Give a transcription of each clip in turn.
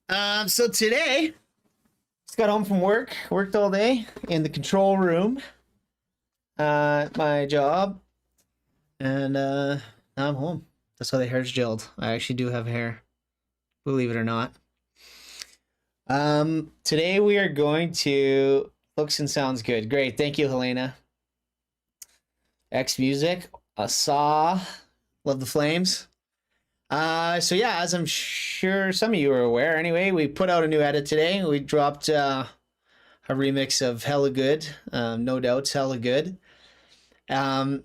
So today, just got home from work, worked all day in the control room, at my job, and now I'm home. That's why the hair's gelled. I actually do have hair, believe it or not. Today we are going to looks and sounds good. Great, thank you, Helena. X Music, Saw, love the flames. So yeah, as I'm sure some of you are aware, anyway, we put out a new edit today. We dropped a remix of Hella Good, No Doubt's Hella Good. How'd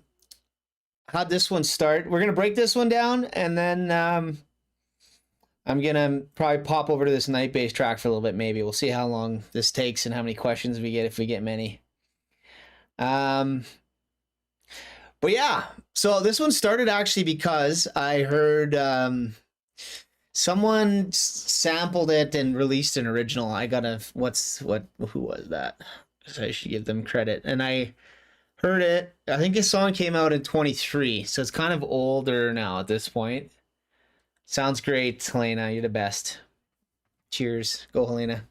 this one start? We're gonna break this one down, and then I'm gonna probably pop over to this night bass track for a little bit. Maybe we'll see how long this takes and how many questions we get if we get many. But yeah, so this one started actually because I heard someone sampled it and released an original. I gotta, who was that? So I should give them credit. And I heard it, I think this song came out in 23, so it's kind of older now at this point. Sounds great, Helena, you're the best. Cheers, go Helena.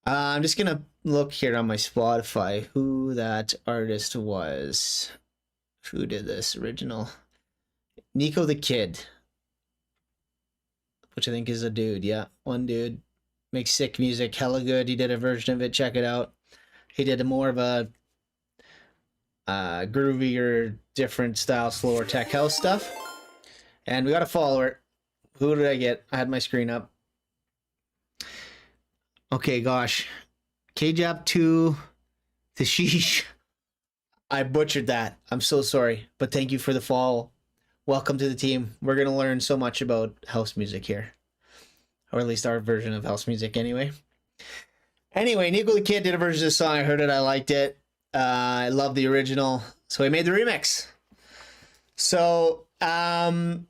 I'm just gonna look here on my Spotify who that artist was. Who did this original? Nico the Kid, which I think is a dude. Yeah, one dude. Makes sick music, hella good. He did a version of it. Check it out. He did a more of a groovier, different style, slower tech house stuff. And we got a follower. Who did I get? I had my screen up. Okay, gosh. KJAP 2 the sheesh. I butchered that. I'm so sorry, but thank you for the follow. Welcome to the team. We're going to learn so much about house music here, or at least our version of house music anyway. Anyway, Nico the Kid did a version of the song. I heard it. I liked it. I love the original, so we made the remix. So the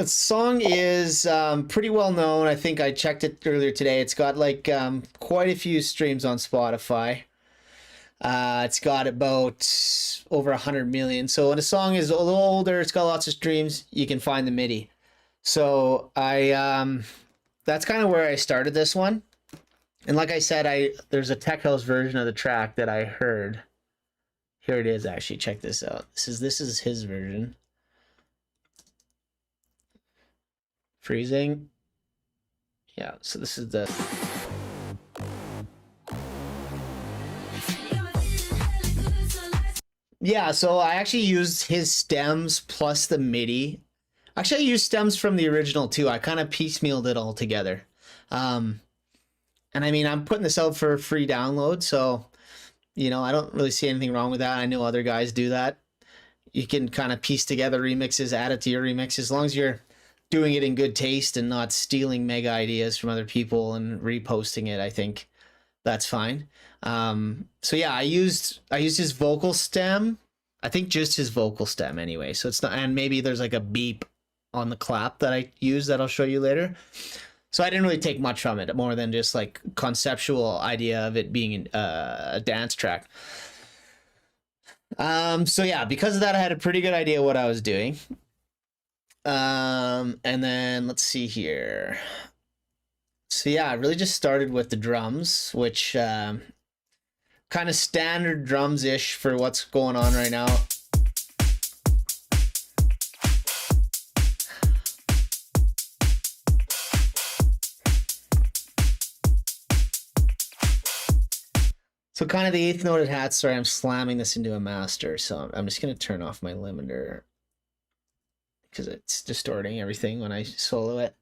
song is pretty well known. I think I checked it earlier today. It's got like quite a few streams on Spotify. It's got about over 100 million. So when a song is a little older, it's got lots of streams, you can find the MIDI. So that's kind of where I started this one. And like I said, there's a tech house version of the track that I heard. Here it is, actually. Check this out. This is his version. Freezing. Yeah, so this is the... Yeah, so I actually used his stems plus the MIDI. Actually, I used stems from the original too. I kind of piecemealed it all together. And I mean, I'm putting this out for free download, so, you know, I don't really see anything wrong with that. I know other guys do that. You can kind of piece together remixes, add it to your remix, as long as you're doing it in good taste and not stealing mega ideas from other people and reposting it, I think that's fine. So yeah, I used his vocal stem. I think just his vocal stem anyway. So it's not, and maybe there's like a beep on the clap that I use that I'll show you later. So I didn't really take much from it, more than just like conceptual idea of it being a dance track. So yeah, because of that, I had a pretty good idea what I was doing. And then let's see here. So yeah, I really just started with the drums, which kind of standard drums-ish for what's going on right now. So kind of the eighth noted hat. Sorry, I'm slamming this into a master, so I'm just going to turn off my limiter because it's distorting everything when I solo it.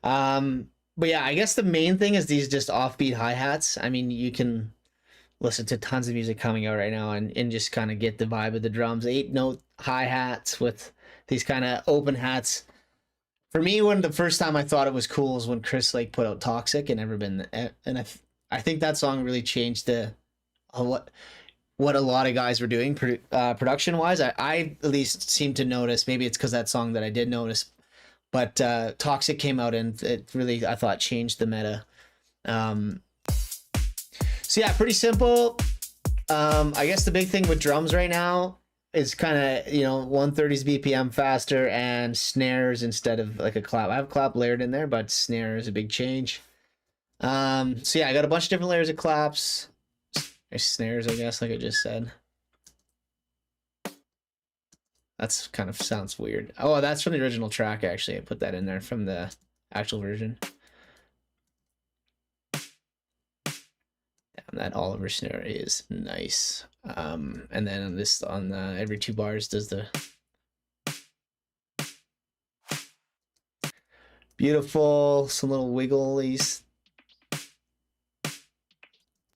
But yeah, I guess the main thing is these just offbeat hi-hats. I mean, you can listen to tons of music coming out right now and just kind of get the vibe of the drums. 8-note hi-hats with these kind of open hats. For me, when the first time I thought it was cool was when Chris Lake put out Toxic and Everbeen. And I think that song really changed what a lot of guys were doing production-wise. I at least seem to notice, maybe it's because that song that I did notice, but Toxic came out and it really, I thought, changed the meta. So yeah, pretty simple. I guess the big thing with drums right now is kind of, you know, 130's BPM faster and snares instead of like a clap. I have clap layered in there, but snare is a big change. So yeah, I got a bunch of different layers of claps. There's snares, I guess, like I just said. That's kind of sounds weird. Oh, that's from the original track, actually. I put that in there from the actual version. Damn, that Oliver snare is nice. And then on this, on every 2 bars does the beautiful, some little wigglies.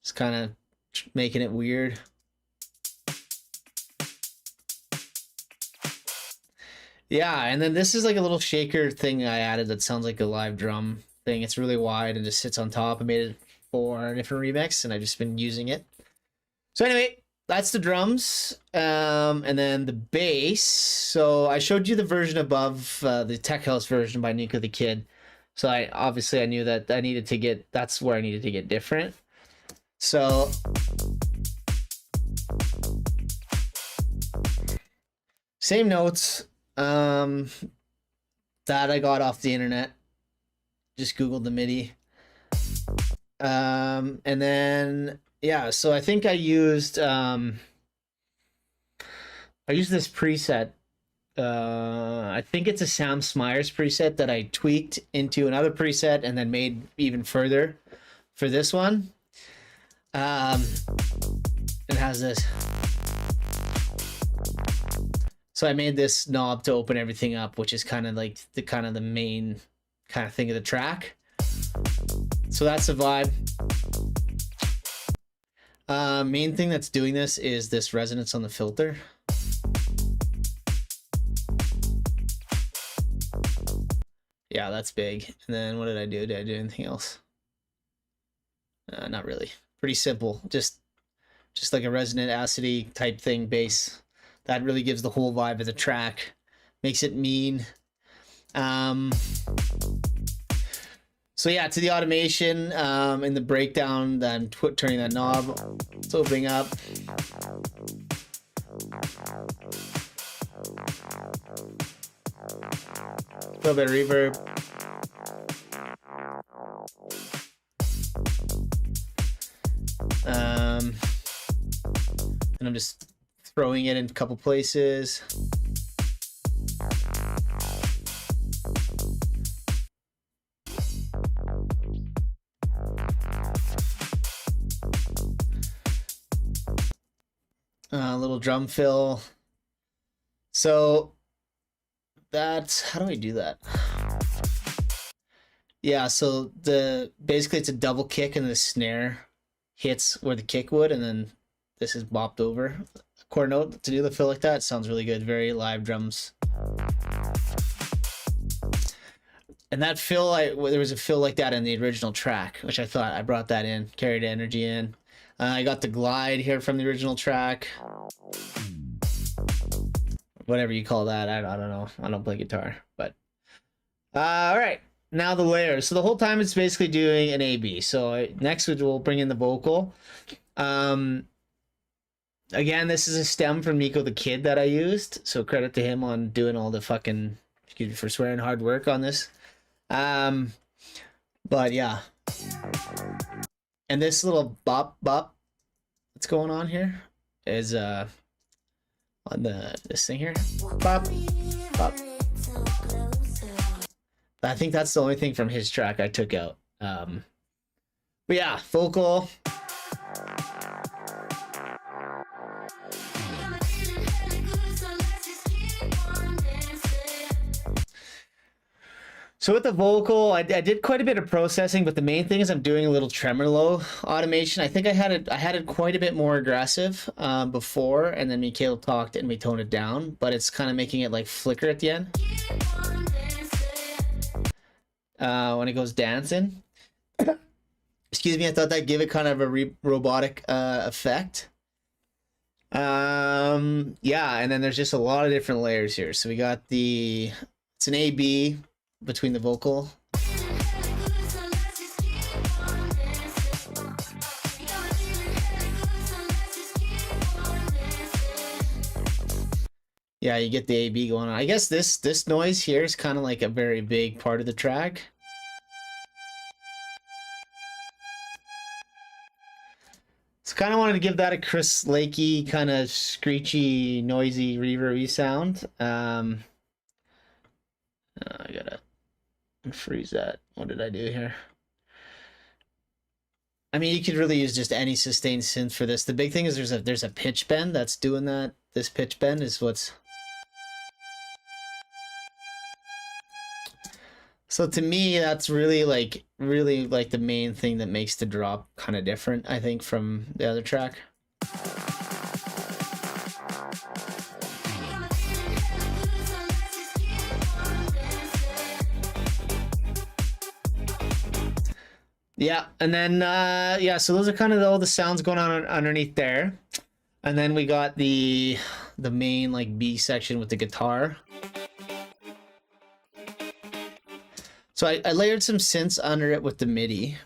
Just kind of making it weird. Yeah, and then this is like a little shaker thing I added that sounds like a live drum thing. It's really wide and just sits on top. I made it for a different remix, and I've just been using it. So anyway, that's the drums, and then the bass. So I showed you the version above, the Tech House version by Nico the Kid. So I knew that I needed to get, that's where I needed to get different. So same notes that I got off the internet. Just Googled the MIDI. And then yeah, so I think I used this preset. I think it's a Sam Smyers preset that I tweaked into another preset and then made even further for this one. It has this. So I made this knob to open everything up, which is kind of like the main kind of thing of the track. So that's the vibe. Main thing that's doing this is this resonance on the filter. Yeah, that's big. And then what did I do? Did I do anything else? Not really. Pretty simple. Just like a resonant acidy type thing bass. That really gives the whole vibe of the track. Makes it mean. So yeah, to the automation, in the breakdown, then turning that knob, it's opening up. A little bit of reverb. And I'm just throwing it in a couple places. A little drum fill. So that's, how do I do that? Yeah, so basically it's a double kick and the snare hits where the kick would, and then this is bopped over. A quarter note to do the fill like that sounds really good. Very live drums. And that fill, there was a fill like that in the original track, which I thought I brought that in, carried energy in. I got the glide here from the original track. Whatever you call that, I don't know. I don't play guitar, but all right. Now the layers. So the whole time it's basically doing an A/B. So next we'll bring in the vocal. Again, this is a stem from Nico the Kid that I used. So credit to him on doing all the fucking, excuse me for swearing, hard work on this. But yeah. And this little bop bop that's going on here is on this thing here. Bop bop. I think that's the only thing from his track I took out. But yeah, vocal. So with the vocal, I did quite a bit of processing, but the main thing is I'm doing a little tremolo automation. I think I had it quite a bit more aggressive before, and then Mikhail talked and we toned it down, but it's kind of making it like flicker at the end. When it goes dancing. Excuse me, I thought that'd give it kind of a robotic effect. Yeah, and then there's just a lot of different layers here. So we got it's an A/B between the vocal. Yeah, you get the AB going on. I guess this noise here is kind of like a very big part of the track. So kind of wanted to give that a Chris Lakey kind of screechy, noisy, reverby sound. I gotta freeze that. What did I do here? I mean, you could really use just any sustained synth for this. The big thing is there's a pitch bend that's doing that. This pitch bend is what's... So to me, that's really like the main thing that makes the drop kind of different, I think, from the other track. Yeah, and then yeah, so those are kind of all the sounds going on underneath there. And then we got the main like B section with the guitar. So I layered some synths under it with the MIDI.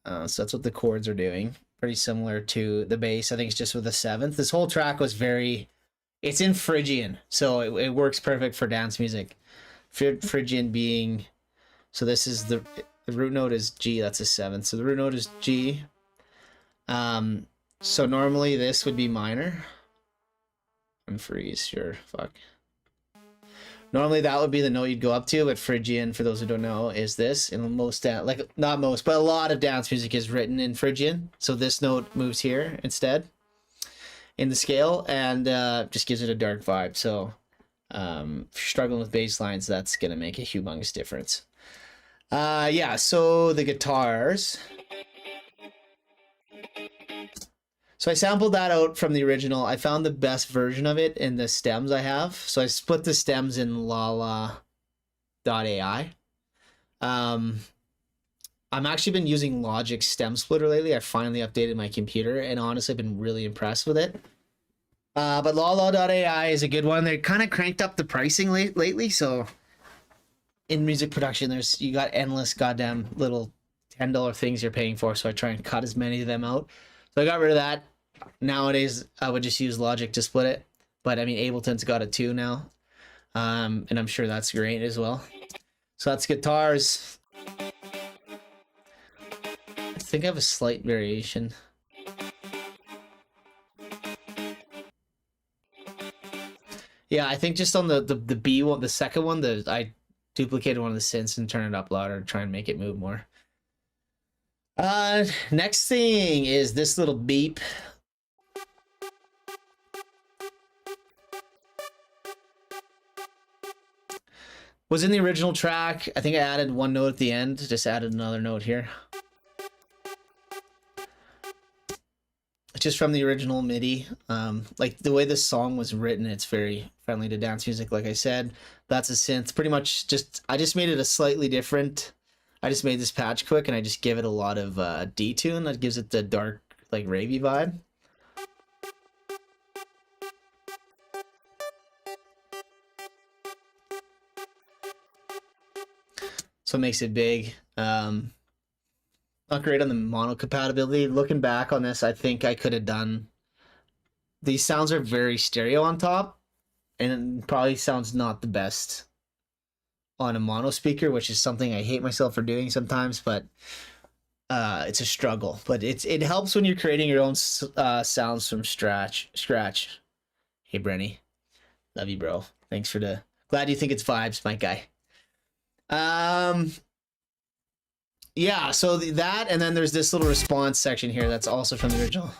So that's what the chords are doing. Pretty similar to the bass. I think it's just with a seventh. This whole track was it's in Phrygian. So it works perfect for dance music. Phrygian being, so this is the root note is G, that's a seventh. So the root note is G. So normally this would be minor. And freeze, sure, fuck. Normally that would be the note you'd go up to, but Phrygian, for those who don't know, is this. And most, like, not most, but a lot of dance music is written in Phrygian. So this note moves here instead in the scale, and just gives it a dark vibe. So if you're struggling with bass lines, that's going to make a humongous difference. Yeah, so the guitars. So I sampled that out from the original. I found the best version of it in the stems I have. So I split the stems in lala.ai. I'm actually been using Logic's stem splitter lately. I finally updated my computer, and honestly, I've been really impressed with it. But lala.ai is a good one. They kind of cranked up the pricing lately, so in music production, you got endless goddamn little $10 things you're paying for, so I try and cut as many of them out. So I got rid of that. Nowadays, I would just use Logic to split it. But I mean, Ableton's got a 2 now. And I'm sure that's great as well. So that's guitars. I think I have a slight variation. Yeah, I think just on the B one, the second one, I duplicated one of the synths and turned it up louder to try and make it move more. Next thing is this little beep. Was in the original track. I think I added one note at the end, just added another note here. Just from the original MIDI. Like the way this song was written, it's very friendly to dance music, like I said. That's a synth. Pretty much I just made it a slightly different. I just made this patch quick and I just give it a lot of detune that gives it the dark, like, ravey vibe. So it makes it big. Not great on the mono compatibility. Looking back on this, I think I could have done... These sounds are very stereo on top, and it probably sounds not the best on a mono speaker, which is something I hate myself for doing sometimes, but it's a struggle. But it helps when you're creating your own sounds from scratch. Hey, Brenny. Love you, bro. Thanks for the... Glad you think it's vibes, my guy. Yeah, so that, and then there's this little response section here that's also from the original.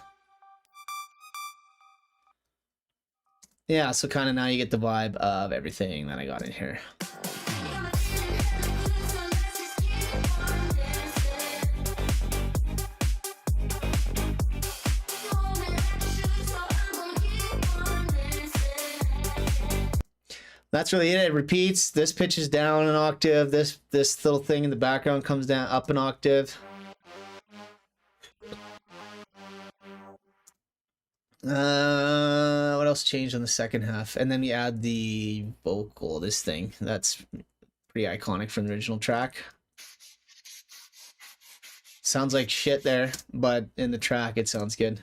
Yeah, so kind of now you get the vibe of everything that I got in here. That's really it. It repeats. This pitches down an octave. This little thing in the background comes down up an octave. What else changed on the second half? And then we add the vocal, this thing. That's pretty iconic from the original track. Sounds like shit there, but in the track it sounds good.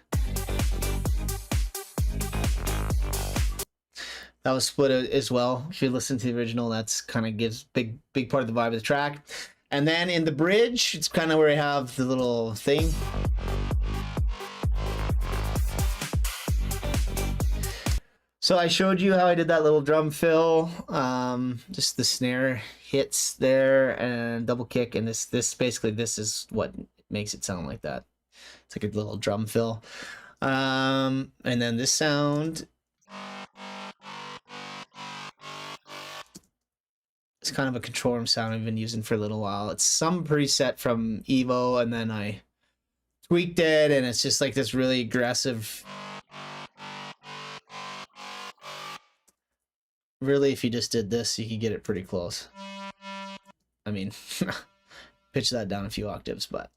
That was split as well. If you listen to the original, that's kind of gives big part of the vibe of the track. And then in the bridge, it's kind of where I have the little thing. So I showed you how I did that little drum fill. Just the snare hits there and double kick, and this basically this is what makes it sound like that. It's like a little drum fill. And then this sound. It's kind of a control room sound I've been using for a little while. It's some preset from Evo, and then I tweaked it, and it's just like this really aggressive. Really, if you just did this, you could get it pretty close. I mean, pitch that down a few octaves, but.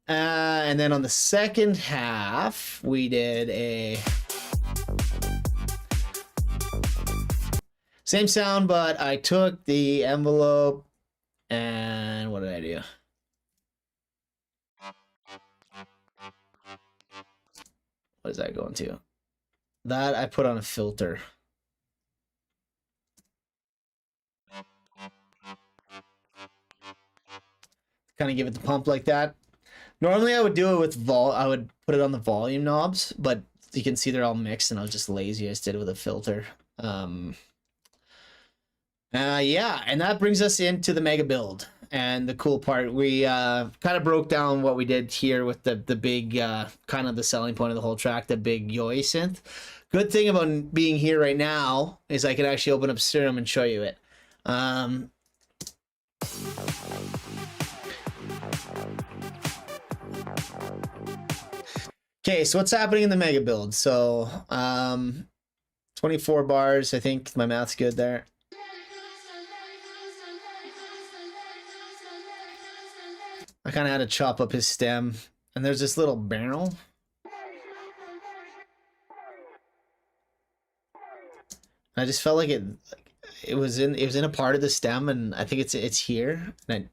And then on the second half, we did a same sound, but I took the envelope and what did I do? What is that going to? That I put on a filter. Kind of give it the pump like that. Normally I would do it with I would put it on the volume knobs, but you can see they're all mixed and I was just lazy. I just did it with a filter. Yeah, and that brings us into the mega build. And the cool part, we kind of broke down what we did here with the big, kind of the selling point of the whole track, the big Yoi synth. Good thing about being here right now is I can actually open up Serum and show you it. Okay, so what's happening in the mega build? So 24 bars, I think my math's good there. I kind of had to chop up his stem, and there's this little barrel. I just felt like it was in a part of the stem, and I think it's here. And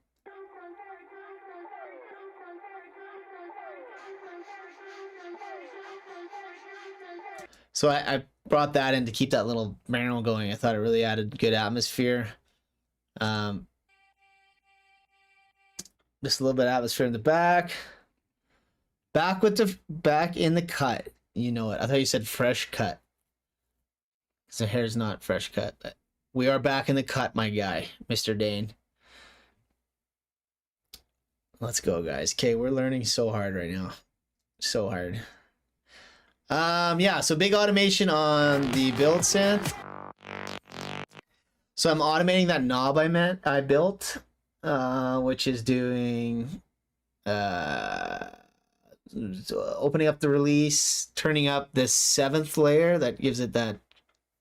so I brought that in to keep that little barrel going. I thought it really added good atmosphere. Just a little bit of atmosphere in the back. Back in the cut. You know it. I thought you said fresh cut. Because the hair's not fresh cut. We are back in the cut, my guy, Mr. Dane. Let's go, guys. Okay, we're learning so hard right now. So hard. Yeah, so big automation on the build synth. So I'm automating that knob I built. Which is doing opening up the release, turning up this 7th layer that gives it that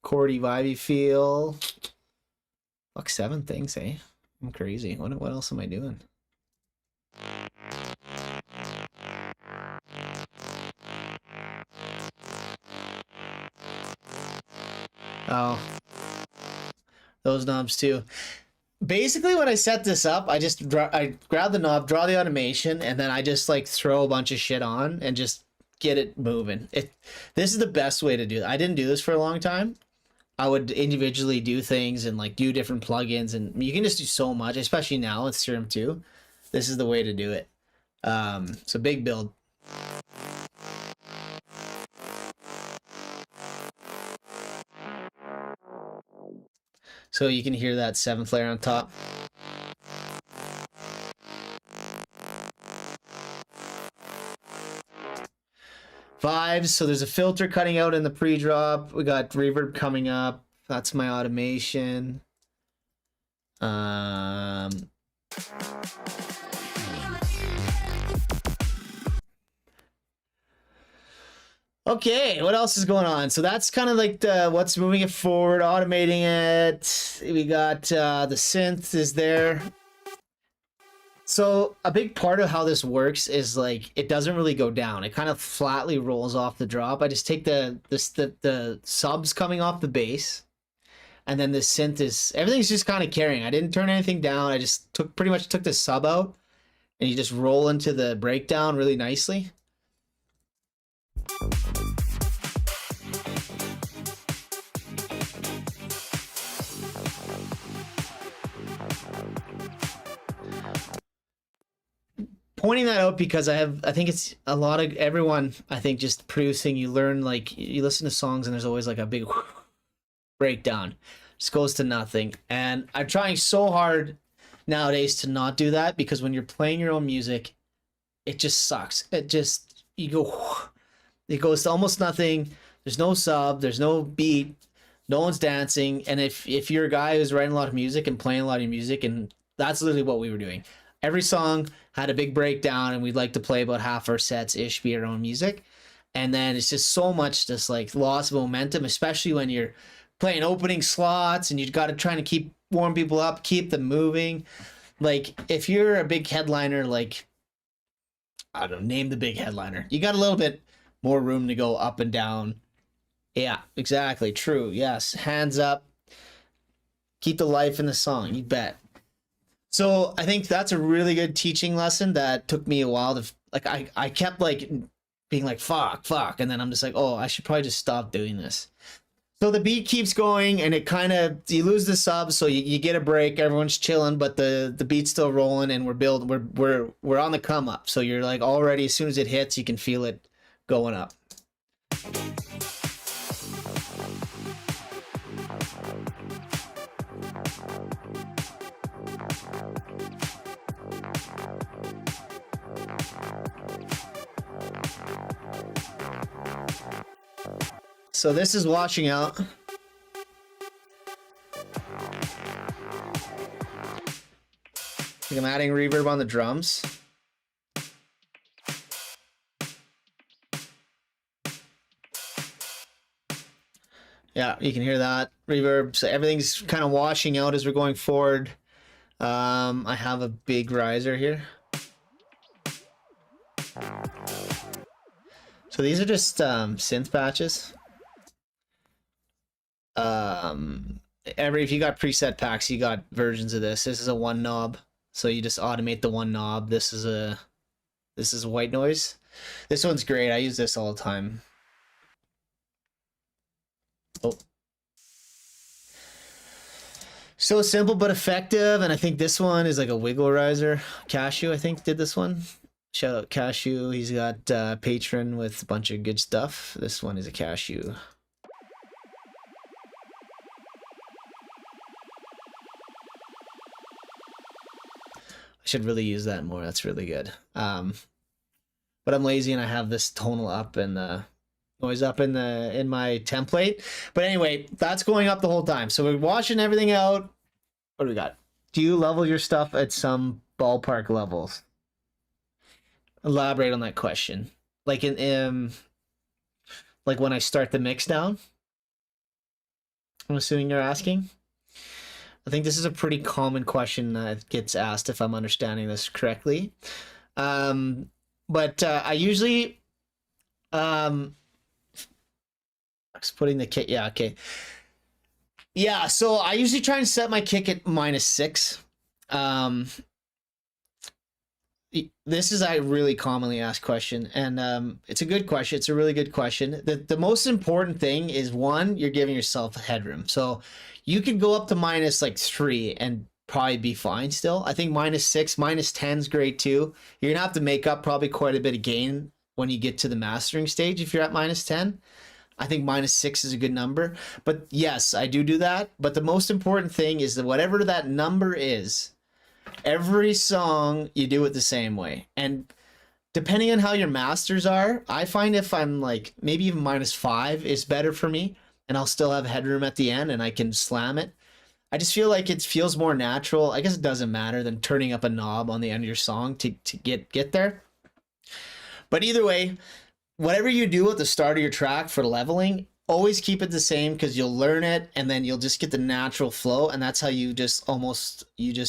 chordy vibey feel. Fuck, 7 things, eh? I'm crazy. What else am I doing? Oh, those knobs too. Basically, when I set this up, I grab the knob, draw the automation, and then I just like throw a bunch of shit on and just get it moving. This is the best way to do it. I didn't do this for a long time. I would individually do things and like do different plugins, and you can just do so much, especially now with Serum 2. This is the way to do it. So big build. So you can hear that 7th layer on top. Vibes. So there's a filter cutting out in the pre-drop. We got reverb coming up. That's my automation. Okay, what else is going on? So that's kind of like what's moving it forward, automating it. We got the synth is there. So a big part of how this works is like it doesn't really go down. It kind of flatly rolls off the drop. I just take the subs coming off the bass, and then the synth everything's just kind of carrying. I didn't turn anything down. I just pretty much took the sub out, and you just roll into the breakdown really nicely. pointing that out because I think it's a lot of everyone, I think just producing, you learn, like you listen to songs and there's always like a big breakdown. Just goes to nothing. And I'm trying so hard nowadays to not do that, because when you're playing your own music, it just sucks. You go, it goes to almost nothing. There's no sub, there's no beat, no one's dancing. And if you're a guy who's writing a lot of music and playing a lot of music, and that's literally what we were doing. Every song had a big breakdown, and we'd like to play about half our sets ish, be our own music. And then it's just so much just like loss of momentum, especially when you're playing opening slots and you've got to try to keep warm people up, keep them moving. Like if you're a big headliner, like I don't know, name the big headliner, you got a little bit more room to go up and down. Yeah, exactly. True. Yes. Hands up. Keep the life in the song. You bet. So I think that's a really good teaching lesson that took me a while to, like, I kept like being like, fuck. And then I'm just like, oh, I should probably just stop doing this. So the beat keeps going and it kind of, you lose the sub. So you get a break, everyone's chilling, but the beat's still rolling and we're on the come up. So you're like already, as soon as it hits, you can feel it going up. So this is washing out. I think I'm adding reverb on the drums. Yeah, you can hear that reverb. So everything's kind of washing out as we're going forward. I have a big riser here. So these are just synth patches. If you got preset packs, you got versions of this. This is a one knob, so you just automate the one knob. This is a white noise. This one's great. I use this all the time. Oh. So simple but effective, and I think this one is like a wiggle riser. Cashew, I think, did this one. Shout out Cashew. He's got Patreon with a bunch of good stuff. This one is a Cashew. I should really use that more. That's really good. But I'm lazy and I have this tonal up and the noise up in my template. But anyway, that's going up the whole time. So we're washing everything out. What do we got? Do you level your stuff at some ballpark levels? Elaborate on that question. Like like when I start the mix down? I'm assuming you're asking. I think this is a pretty common question that gets asked, if I'm understanding this correctly. But I usually, I was putting the kick. Yeah, okay. Yeah, so I usually try and set my kick at -6. This is a really commonly asked question, and it's a good question. It's a really good question. The most important thing is, one, you're giving yourself headroom. So you could go up to -3 and probably be fine still. I think -6, -10 is great too. You're gonna have to make up probably quite a bit of gain when you get to the mastering stage if you're at -10. I think -6 is a good number. But yes, I do that. But the most important thing is that whatever that number is, every song you do it the same way. And depending on how your masters are, I find if I'm like maybe even -5 is better for me, and I'll still have headroom at the end and I can slam it. I just feel like it feels more natural. I guess it doesn't matter than turning up a knob on the end of your song to get there. But either way, whatever you do at the start of your track for leveling, always keep it the same, because you'll learn it and then you'll just get the natural flow, and that's how you just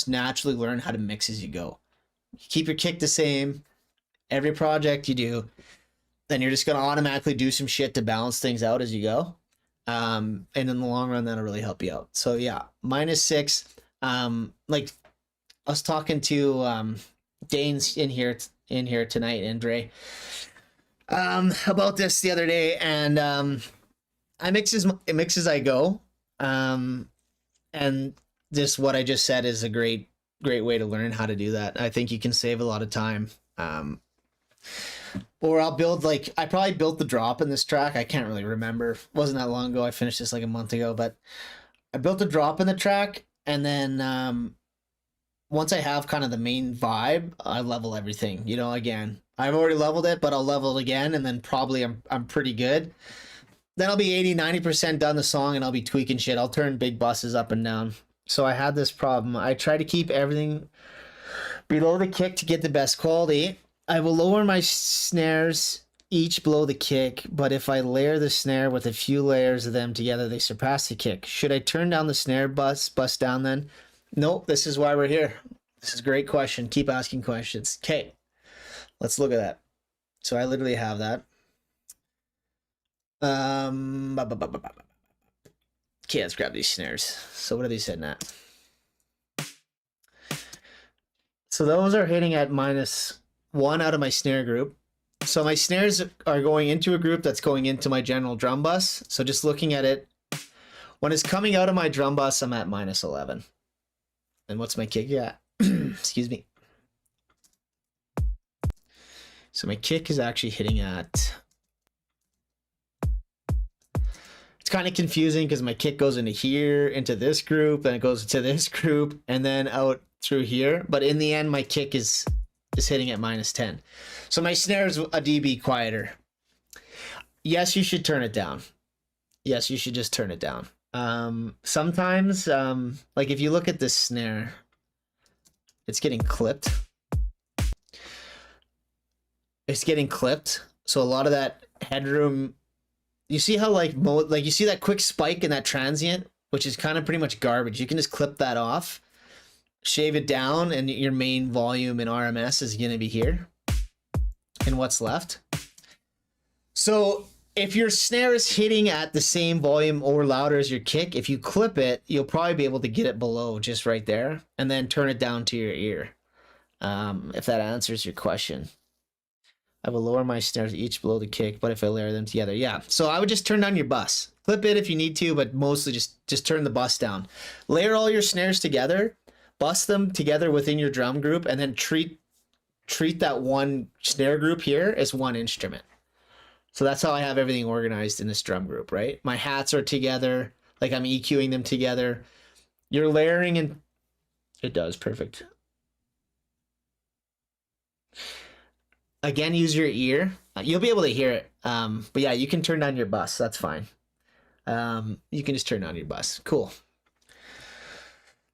naturally learn how to mix as you go. You keep your kick the same every project you do, then you're just going to automatically do some shit to balance things out as you go. And in the long run, that'll really help you out. So yeah, -6. Like I was talking to Dane's in here tonight, and Dre, about this the other day, and I mix as I go, and just what I just said is a great way to learn how to do that. I think you can save a lot of time Or I'll build like, I probably built the drop in this track. I can't really remember. It wasn't that long ago. I finished this like a month ago, but I built a drop in the track, and then once I have kind of the main vibe, I level everything. Again, I've already leveled it, but I'll level it again, and then probably I'm pretty good. Then I'll be 80-90% done the song, and I'll be tweaking shit. I'll turn big buses up and down. So I had this problem. I try to keep everything below the kick to get the best quality. I will lower my snares each below the kick, but if I layer the snare with a few layers of them together, they surpass the kick. Should I turn down the snare bust down then? Nope, this is why we're here. This is a great question. Keep asking questions. Okay, let's look at that. So I literally have that. Okay, let's grab these snares. So what are these hitting at? So those are hitting at -1 out of my snare group. So my snares are going into a group that's going into my general drum bus. So just looking at it, when it's coming out of my drum bus, I'm at -11. And what's my kick at? Excuse me. So my kick is actually hitting at... It's kind of confusing because my kick goes into here, into this group, then it goes to this group, and then out through here. But in the end, my kick is hitting at -10. So my snare is a dB quieter. Yes, you should turn it down. Yes, you should just turn it down. Sometimes, like if you look at this snare, it's getting clipped. It's getting clipped. So a lot of that headroom, you see how like you see that quick spike in that transient, which is kind of pretty much garbage. You can just clip that off, shave it down, and your main volume in RMS is going to be here and what's left. So if your snare is hitting at the same volume or louder as your kick, if you clip it, you'll probably be able to get it below just right there and then turn it down to your ear. If that answers your question. I will lower my snares each below the kick, but if I layer them together, yeah. So I would just turn down your bus. Clip it if you need to, but mostly just turn the bus down. Layer all your snares together, bus them together within your drum group, and then treat that one snare group here as one instrument. So that's how I have everything organized in this drum group, right? My hats are together, like I'm EQing them together. You're layering and it does, perfect. Again, use your ear. You'll be able to hear it. But yeah, you can turn down your bus. That's fine. You can just turn down your bus. Cool.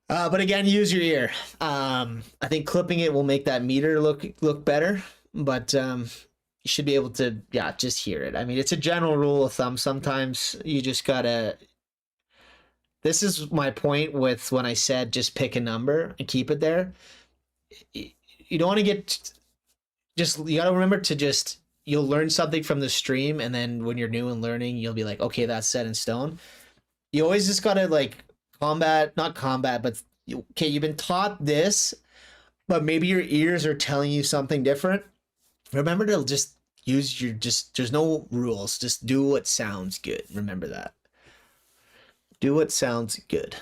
But again, use your ear. I think clipping it will make that meter look better. But you should be able to, yeah, just hear it. I mean, it's a general rule of thumb. Sometimes you just gotta... This is my point with when I said just pick a number and keep it there. You don't want to get... you got to remember to you'll learn something from the stream, and then when you're new and learning, you'll be like, okay, that's set in stone. You always just got to like not combat, but okay, you've been taught this, but maybe your ears are telling you something different. Remember to just use there's no rules. Just do what sounds good. Remember that. Do what sounds good.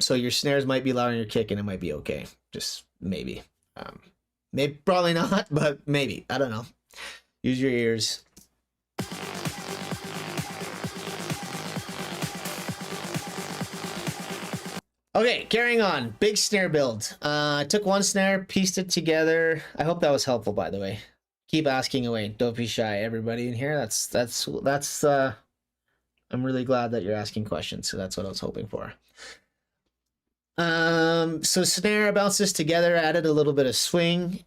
So your snares might be loud on your kick and it might be okay. Just maybe. Maybe, probably not, but maybe. I don't know. Use your ears. Okay, carrying on. Big snare build. I took one snare, pieced it together. I hope that was helpful, by the way. Keep asking away. Don't be shy, everybody in here. That's I'm really glad that you're asking questions, so that's what I was hoping for. So snare, I bounced this together, added a little bit of swing.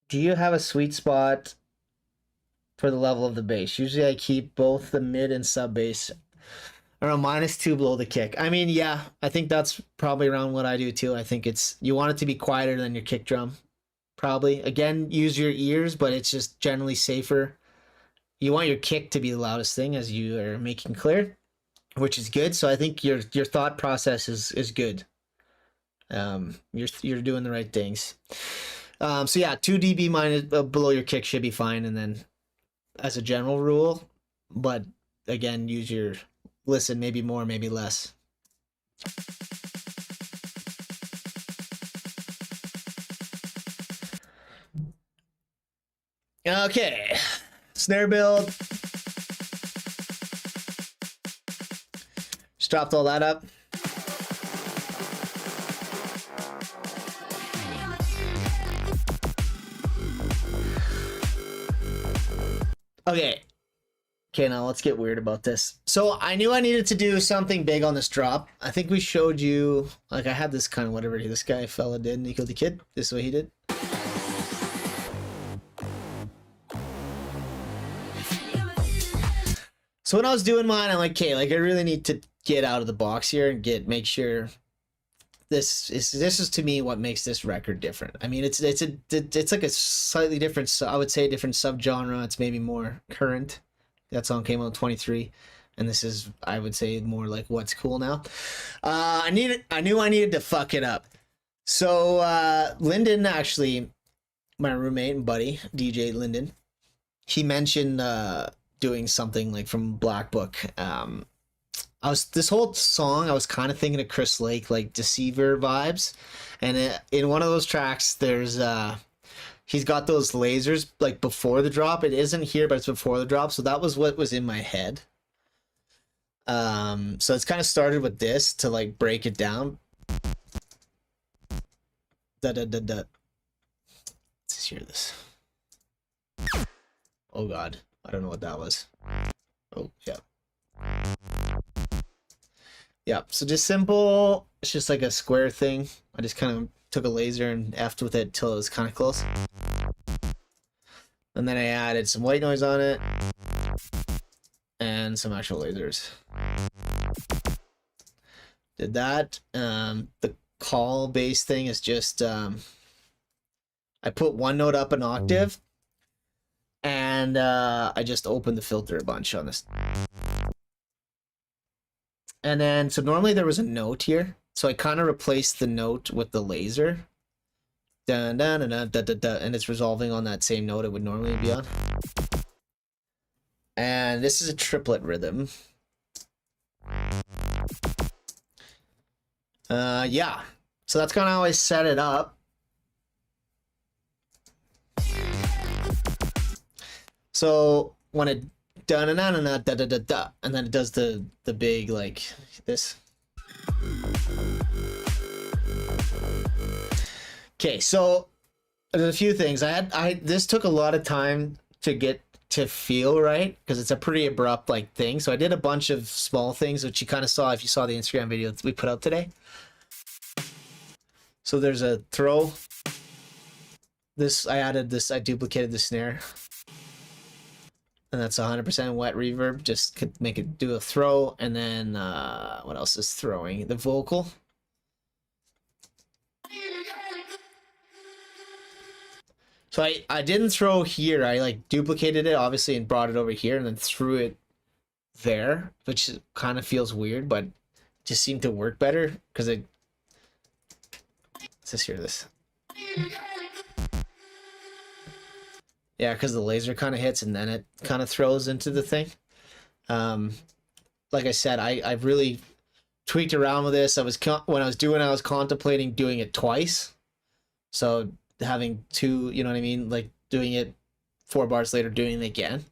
Do you have a sweet spot for the level of the bass? Usually I keep both the mid and sub bass around -2 below the kick. I mean, yeah, I think that's probably around what I do too. I think you want it to be quieter than your kick drum. Probably. Again, use your ears, but it's just generally safer. You want your kick to be the loudest thing, as you are making clear, which is good. So I think your thought process is good. You're doing the right things. So yeah, 2 dB minus below your kick should be fine, and then as a general rule, but again, listen, maybe more, maybe less. Okay, snare build. Just dropped all that up. Okay. Okay, now let's get weird about this. So I knew I needed to do something big on this drop. I think we showed you, like I had this kind of whatever this guy fella did, Nico the Kid. This is what he did. So when I was doing mine, I'm like, okay, like I really need to get out of the box here and make sure this is to me what makes this record different. I mean, it's like a slightly different, I would say, a different subgenre. It's maybe more current. That song came out in 23, and this is, I would say, more like what's cool now. I knew I needed to fuck it up. So Lyndon, actually, my roommate and buddy, DJ Lyndon, he mentioned doing something like from Black Book. This whole song, I was kind of thinking of Chris Lake, like Deceiver vibes, and in one of those tracks, there's he's got those lasers like before the drop. It isn't here, but it's before the drop. So that was what was in my head. So it's kind of started with this to like break it down. Da da da da. Let's just hear this. Oh God, I don't know what that was. Oh yeah. Yeah, so just simple. It's just like a square thing. I just kind of took a laser and effed with it till it was kind of close. And then I added some white noise on it and some actual lasers. Did that. The call bass thing is just I put one note up an octave, and I just opened the filter a bunch on this. And then, so normally there was a note here, so I kind of replaced the note with the laser. Dun, dun, dun, dun, dun, dun, dun, and it's resolving on that same note it would normally be on. And this is a triplet rhythm. Yeah, so that's kind of how I set it up. So when it da na na na da da da da, and then it does the big like this. Okay, so there's a few things. This took a lot of time to get to feel right because it's a pretty abrupt like thing. So I did a bunch of small things which you kind of saw if you saw the Instagram video that we put out today. So there's a throw. I duplicated the snare. And that's 100% wet reverb. Just could make it do a throw. And then what else is throwing? The vocal. So I didn't throw here. I like duplicated it obviously and brought it over here and then threw it there, which kind of feels weird, but just seemed to work better because let's just hear this. Yeah, because the laser kind of hits and then it kind of throws into the thing. Like I said, I've really tweaked around with this. I was contemplating doing it twice. So having two, you know what I mean? Like doing it 4 bars later, doing it again.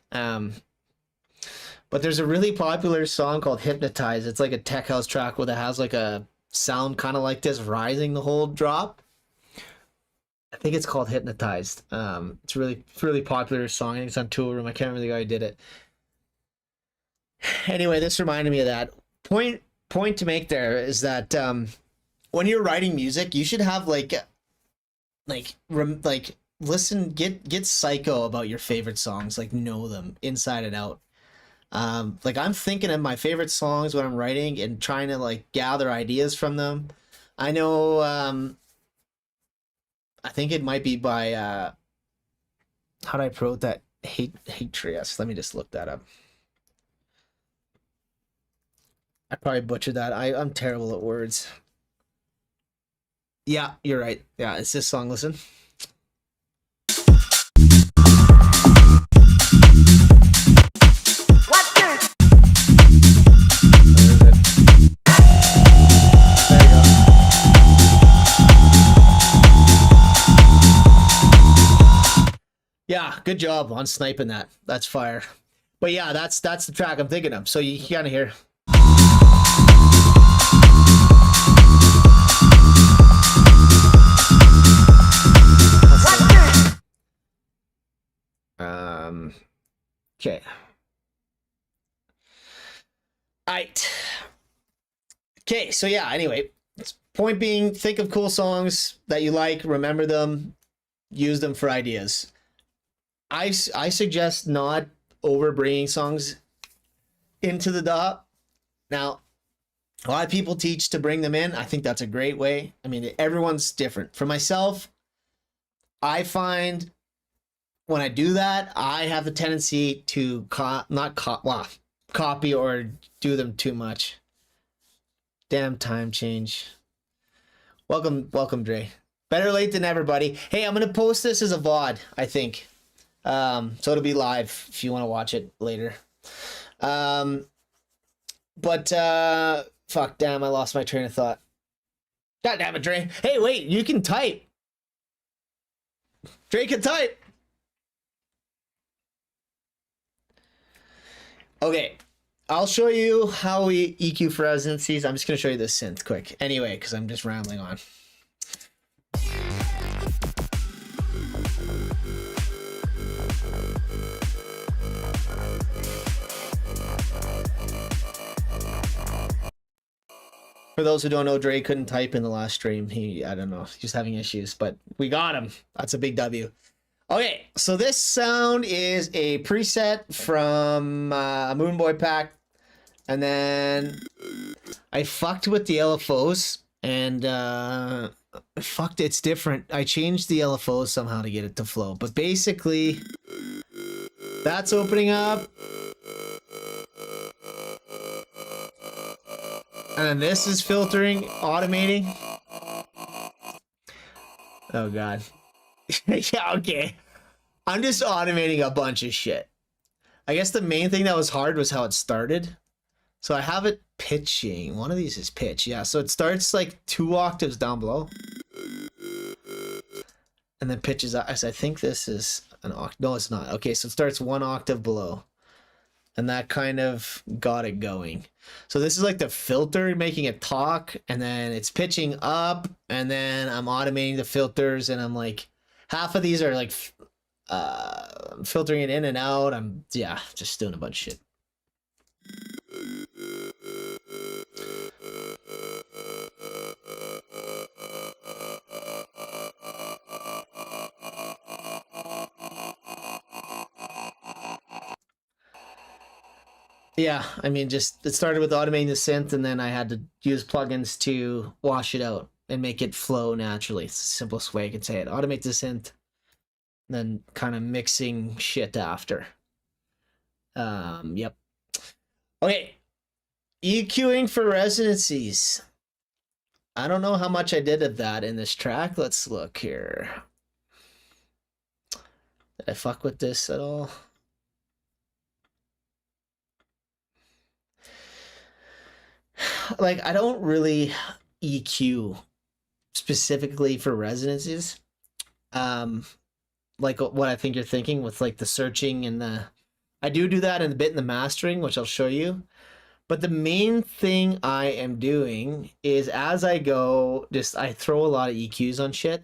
But there's a really popular song called Hypnotize. It's like a tech house track where it has like a sound kind of like this rising the whole drop. I think it's called Hypnotized. It's a really popular song. I think it's on Tool Room. I can't remember the guy who did it. Anyway, this reminded me of that. Point to make there is that when you're writing music, you should have listen, get psycho about your favorite songs, like know them inside and out. Like I'm thinking of my favorite songs when I'm writing and trying to like gather ideas from them. I know I think it might be by how do I promote that? Hatrius. Let me just look that up. I probably butchered that. I'm terrible at words. Yeah, you're right. Yeah, it's this song. Listen. Yeah, good job on sniping that. That's fire. But yeah, that's the track I'm thinking of. So you kind of hear. Okay. Alright. Okay, so yeah, anyway. Point being, think of cool songs that you like, remember them, use them for ideas. I suggest not over bringing songs into the DAW. Now, a lot of people teach to bring them in. I think that's a great way. I mean, everyone's different. For myself, I find when I do that, I have the tendency to copy or do them too much. Damn time change. Welcome, Dre. Better late than never, buddy. Hey, I'm gonna post this as a VOD, I think. So it'll be live if you want to watch it later. But fuck, damn, I lost my train of thought. God damn it, Dre. Hey, wait, you can type. Dre can type. Okay, I'll show you how we EQ for resonancies. I'm just gonna show you this synth quick. Anyway, because I'm just rambling on. For those who don't know, Dre couldn't type in the last stream. I don't know, he's having issues, but we got him. That's a big W. Okay, so this sound is a preset from a Moon Boy pack, and then I fucked with the LFOs, and it's different. I changed the LFOs somehow to get it to flow, but basically, that's opening up. And then this is filtering, automating. Oh god. Yeah, okay. I'm just automating a bunch of shit. I guess the main thing that was hard was how it started. So I have it pitching. One of these is pitch, yeah. So it starts like 2 octaves down below. And then pitches up. I think this is an octave. No, it's not. Okay, so it starts 1 octave below. And that kind of got it going. So this is like the filter making it talk, and then it's pitching up, and then I'm automating the filters, and I'm like, half of these are like filtering it in and out. I'm just doing a bunch of shit. Yeah, I mean, just it started with automating the synth, and then I had to use plugins to wash it out and make it flow naturally. It's the simplest way I can say it. Automate the synth, then kind of mixing shit after. Yep. Okay, EQing for resonancies. I don't know how much I did of that in this track. Let's look here. Did I fuck with this at all? Like, I don't really EQ specifically for resonances. Like what I think you're thinking with like the searching and I do that in the bit in the mastering, which I'll show you. But the main thing I am doing is as I go, I throw a lot of EQs on shit,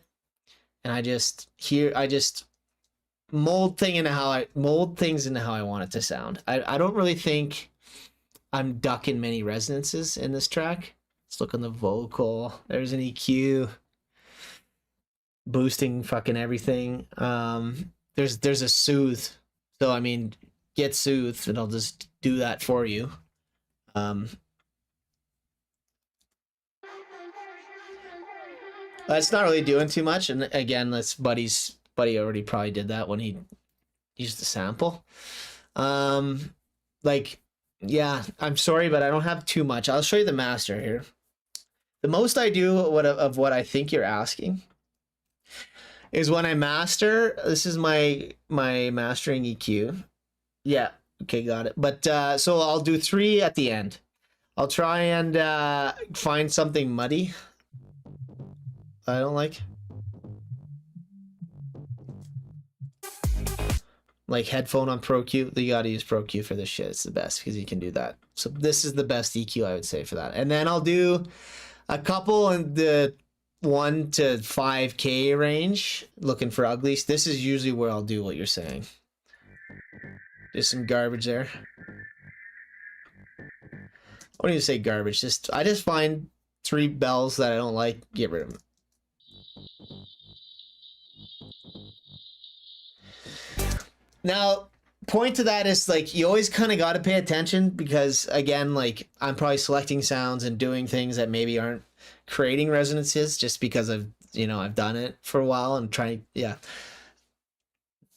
and I just mold things into how I want it to sound. I don't really think I'm ducking many resonances in this track. Let's look on the vocal. There's an EQ. Boosting fucking everything. There's a soothe. So, I mean, get soothed, and I'll just do that for you. It's not really doing too much. And again, this buddy already probably did that when he used the sample. Like, yeah, I'm sorry, but I don't have too much. I'll show you the master here. The most I do of what I think you're asking is when I master. This is my mastering EQ. Yeah, okay, got it. But so I'll do 3 at the end. I'll try and find something muddy I don't like. like headphone on Pro Q, you gotta use Pro Q for this shit. It's the best because you can do that. So this is the best EQ I would say for that. And then I'll do a couple in the 1 to 5K range, looking for uglies. This is usually where I'll do what you're saying. Just some garbage there. I don't even say garbage. I just find 3 bells that I don't like, get rid of them. Now, point to that is like you always kind of got to pay attention because again, like I'm probably selecting sounds and doing things that maybe aren't creating resonances just because I've done it for a while and trying, yeah.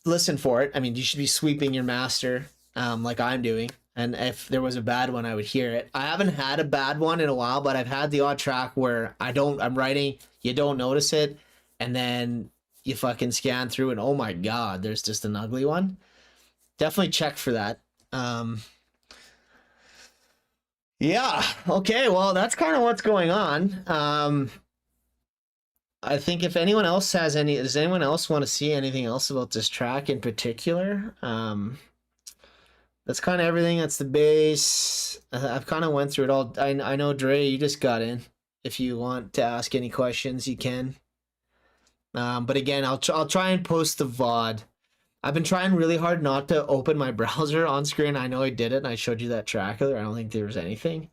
Listen for it. I mean, you should be sweeping your master like I'm doing. And if there was a bad one, I would hear it. I haven't had a bad one in a while, but I've had the odd track where I'm writing, you don't notice it, and then you fucking scan through and oh my God, there's just an ugly one. Definitely check for that. Yeah, okay, well, that's kind of what's going on. I think if anyone else has does anyone else want to see anything else about this track in particular? That's kind of everything. That's the bass. I've kind of went through it all. I know, Dre, you just got in. If you want to ask any questions, you can. But again, I'll try and post the VOD. I've been trying really hard not to open my browser on screen. I know I did it, and I showed you that tracker. I don't think there was anything.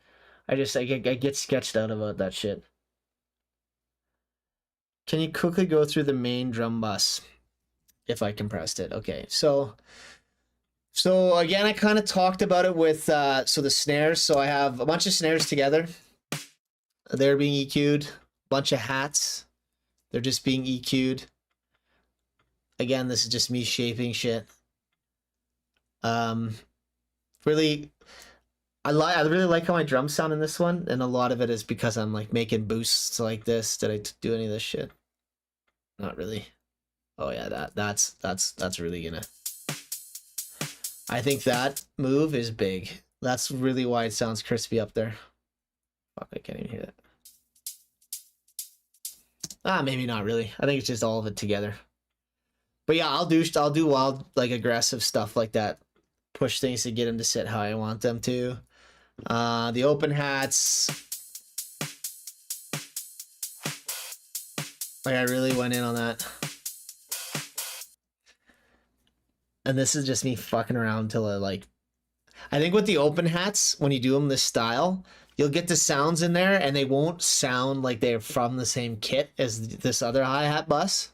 I get sketched out about that shit. Can you quickly go through the main drum bus if I compressed it? Okay, so again, I kind of talked about it with so the snares. So I have a bunch of snares together. They're being EQ'd. Bunch of hats. They're just being EQ'd. Again, this is just me shaping shit. Really, I really like how my drums sound in this one, and a lot of it is because I'm like making boosts like this. Did I do any of this shit? Not really. Oh yeah, that's really gonna. I think that move is big. That's really why it sounds crispy up there. Fuck, I can't even hear that. Maybe not really. I think it's just all of it together. But yeah, I'll do wild, like aggressive stuff like that. Push things to get them to sit how I want them to. The open hats. Like I really went in on that. And this is just me fucking around till I think with the open hats, when you do them this style, you'll get the sounds in there and they won't sound like they're from the same kit as this other hi-hat bus.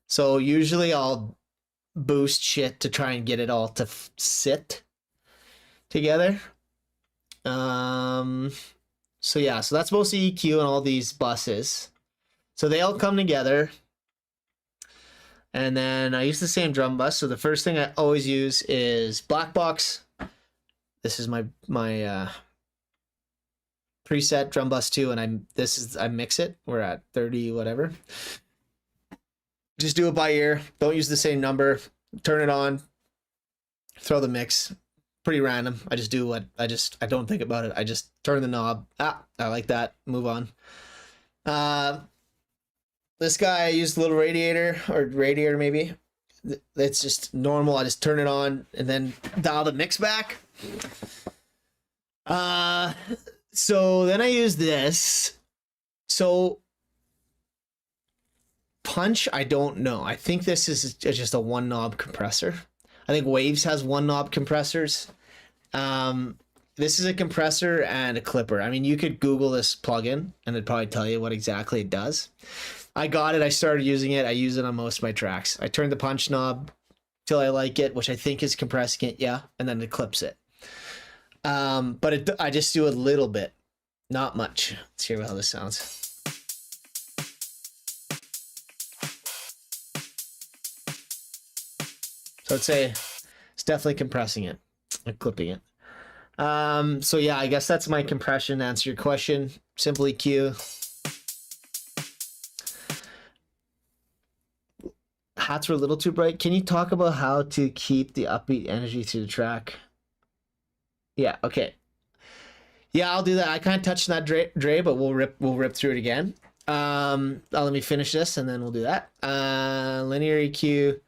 So usually I'll boost shit to try and get it all to sit together. So yeah, so that's mostly EQ and all these buses. So they all come together. And then I use the same drum bus. So the first thing I always use is black box. This is my preset drum bus 2, and I mix it. We're at 30 whatever. Just do it by ear. Don't use the same number. Turn it on. Throw the mix. Pretty random. I just do what I don't think about it. I just turn the knob. I like that. Move on. This guy, I used a little radiator maybe. It's just normal. I just turn it on and then dial the mix back. So then I use this. So punch, I don't know. I think this is just a 1-knob compressor. I think Waves has 1-knob compressors. This is a compressor and a clipper. I mean, you could Google this plugin and it'd probably tell you what exactly it does. I got it. I started using it. I use it on most of my tracks. I turn the punch knob till I like it, which I think is compressing it. Yeah. And then it clips it. But I just do a little bit, not much. Let's hear how this sounds. So I'd say it's definitely compressing it and clipping it. So yeah, I guess that's my compression to answer your question. Simple EQ. Hats were a little too bright. Can you talk about how to keep the upbeat energy through the track? Yeah, okay. Yeah, I'll do that. I kind of touched on that, Dre, but we'll rip through it again. Let me finish this and then we'll do that. Linear EQ.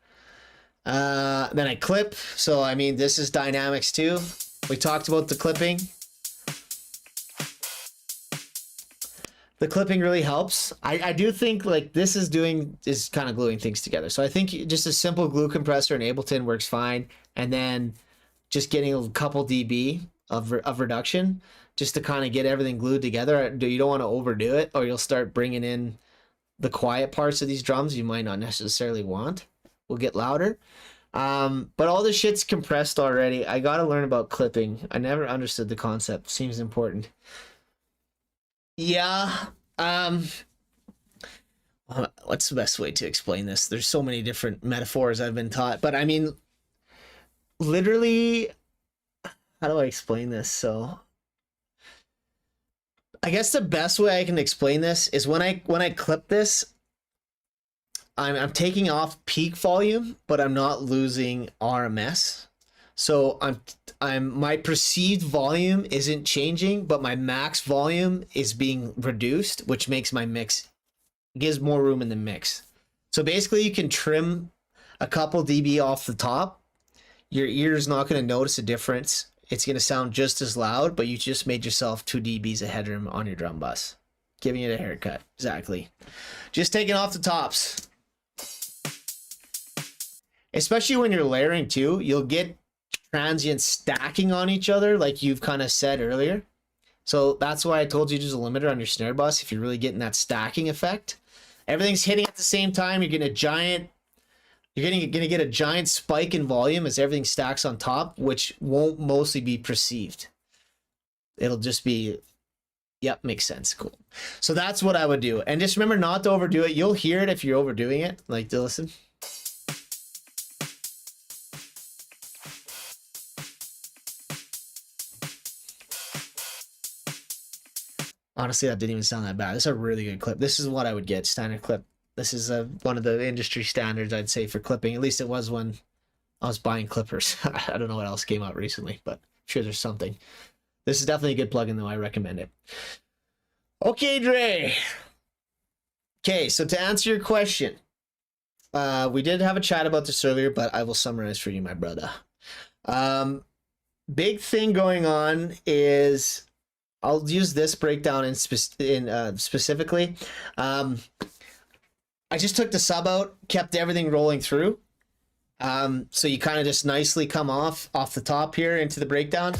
Then I clip. So, I mean, this is dynamics too. We talked about the clipping. The clipping really helps. I do think like this is kind of gluing things together. So I think just a simple glue compressor in Ableton works fine. And then just getting a couple dB of reduction just to kind of get everything glued together. You don't want to overdo it, or you'll start bringing in the quiet parts of these drums you might not necessarily want. Will get louder. But all this shit's compressed already. I got to learn about clipping. I never understood the concept. Seems important. Yeah. What's the best way to explain this? There's so many different metaphors I've been taught, but I mean, literally, how do I explain this? So I guess the best way I can explain this is when I clip this, I'm taking off peak volume, but I'm not losing RMS. So my perceived volume isn't changing, but my max volume is being reduced, which makes my mix, gives more room in the mix. So basically you can trim a couple dB off the top. Your ear's not going to notice a difference. It's going to sound just as loud, but you just made yourself 2 dBs of headroom on your drum bus. Giving it a haircut. Exactly. Just taking off the tops. Especially when you're layering too, you'll get transients stacking on each other like you've kind of said earlier. So that's why I told you to use a limiter on your snare bus if you're really getting that stacking effect. Everything's hitting at the same time. You're gonna get a giant spike in volume as everything stacks on top, which won't mostly be perceived. It'll just be, yep, makes sense. Cool. So that's what I would do. And just remember not to overdo it. You'll hear it if you're overdoing it. Like, to listen. Honestly, that didn't even sound that bad. This is a really good clip. This is what I would get, standard clip. This is one of the industry standards, I'd say, for clipping. At least it was when I was buying clippers. I don't know what else came out recently, but I'm sure there's something. This is definitely a good plugin, though. I recommend it. Okay, Dre. Okay, so to answer your question, we did have a chat about this earlier, but I will summarize for you, my brother. Big thing going on is... I'll use this breakdown specifically. I just took the sub out, kept everything rolling through. So you kind of just nicely come off the top here into the breakdown.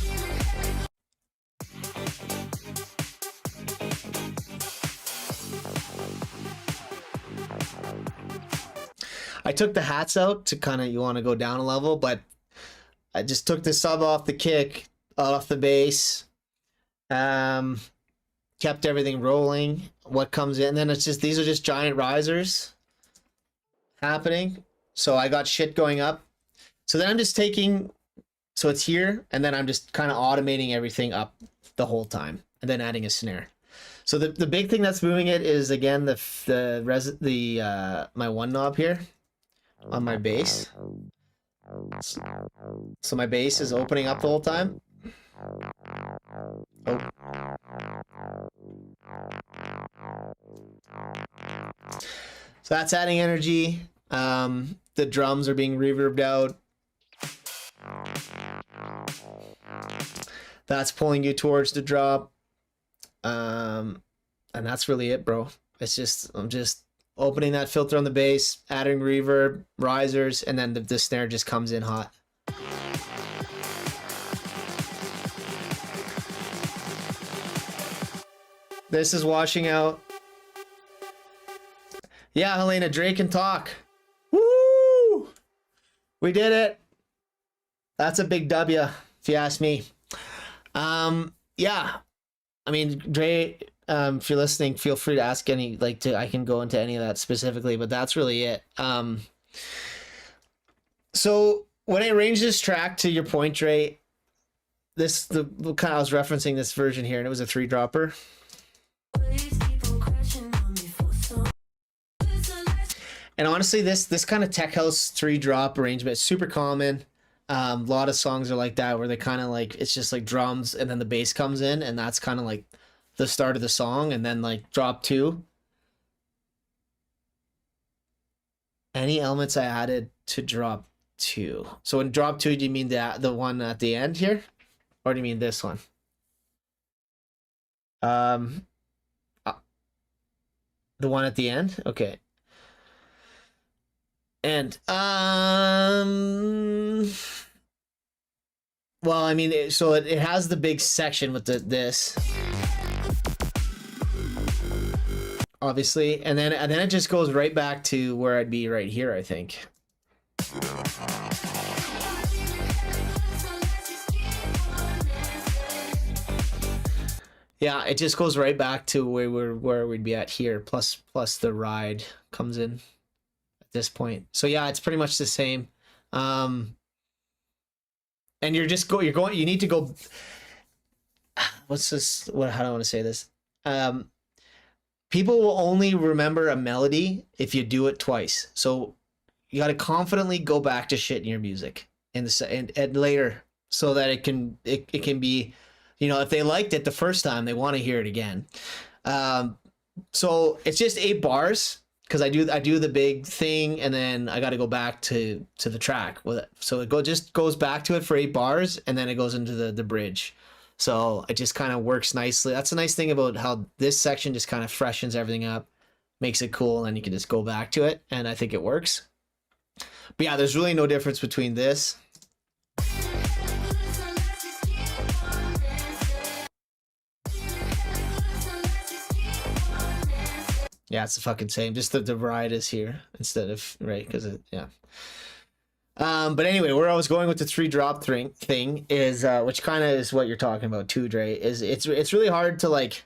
I took the hats out to kind of, you want to go down a level, but I just took the sub off the kick, off the bass. Kept everything rolling. What comes in, then it's just, these are just giant risers happening. So I got shit going up. So then I'm just taking, so it's here, and then I'm just kind of automating everything up the whole time, and then adding a snare. So the big thing that's moving it is, again, my one knob here on my bass. So my bass is opening up the whole time. Oh. So that's adding energy. The drums are being reverbed out. That's pulling you towards the drop. And that's really it, bro. It's just, I'm just opening that filter on the bass, adding reverb, risers, and then the snare just comes in hot. This is washing out. Yeah, Helena, Drake can talk. Woo! We did it. That's a big W, if you ask me. Yeah. I mean, Dre, if you're listening, feel free to ask any, I can go into any of that specifically, but that's really it. So when I arranged this track, to your point, Dre, I was referencing this version here, and it was a 3-dropper. And honestly, this kind of tech house 3-drop arrangement is super common. A lot of songs are like that, where they kind of it's just like drums and then the bass comes in, and that's kind of like the start of the song, and then like drop 2. Any elements I added to drop 2. So in drop 2, do you mean the one at the end here? Or do you mean this one? The one at the end? Okay. And well, I mean, so it has the big section with this, obviously, and then it just goes right back to where I'd be right here, I think. Yeah, it just goes right back to where we'd be at here. Plus the ride comes in at this point. So yeah, it's pretty much the same. And you need to go. What's this? How do I want to say this? People will only remember a melody if you do it twice. So you got to confidently go back to shit in your music and later, so that it can be. If they liked it the first time, they want to hear it again. So it's just 8 bars because I do the big thing, and then I got to go back to the track with it. So it just goes back to it for 8 bars, and then it goes into the bridge. So it just kind of works nicely. That's a nice thing about how this section just kind of freshens everything up, makes it cool, and then you can just go back to it, and I think it works. But yeah, there's really no difference between this. Yeah, it's the fucking same. Just the ride is here instead of, right? Because yeah. But anyway, where I was going with the 3 drop thing is, which kind of is what you're talking about too, Dre. Is it's really hard to like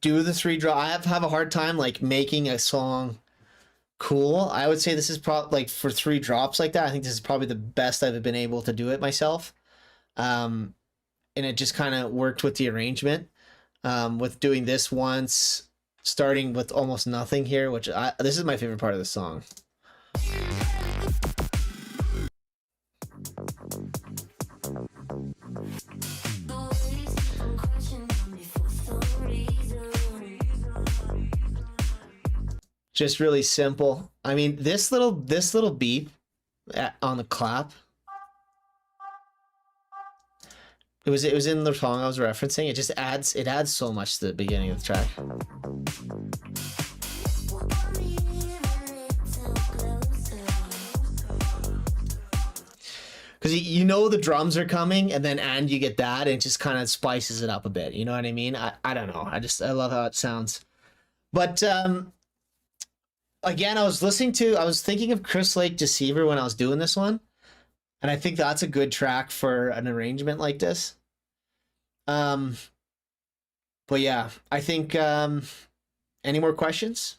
do the 3 drop. I have a hard time like making a song cool. I would say this is probably like for 3 drops like that. I think this is probably the best I've been able to do it myself. And it just kind of worked with the arrangement. With doing this once, starting with almost nothing here, which this is my favorite part of the song. Just really simple. I mean, this little beat on the clap. It was in the song I was referencing. It just adds so much to the beginning of the track. Because you know the drums are coming, and then you get that, and it just kind of spices it up a bit. You know what I mean? I don't know. I love how it sounds. But again, I was thinking of Chris Lake Deceiver when I was doing this one. And I think that's a good track for an arrangement like this. But yeah, I think any more questions?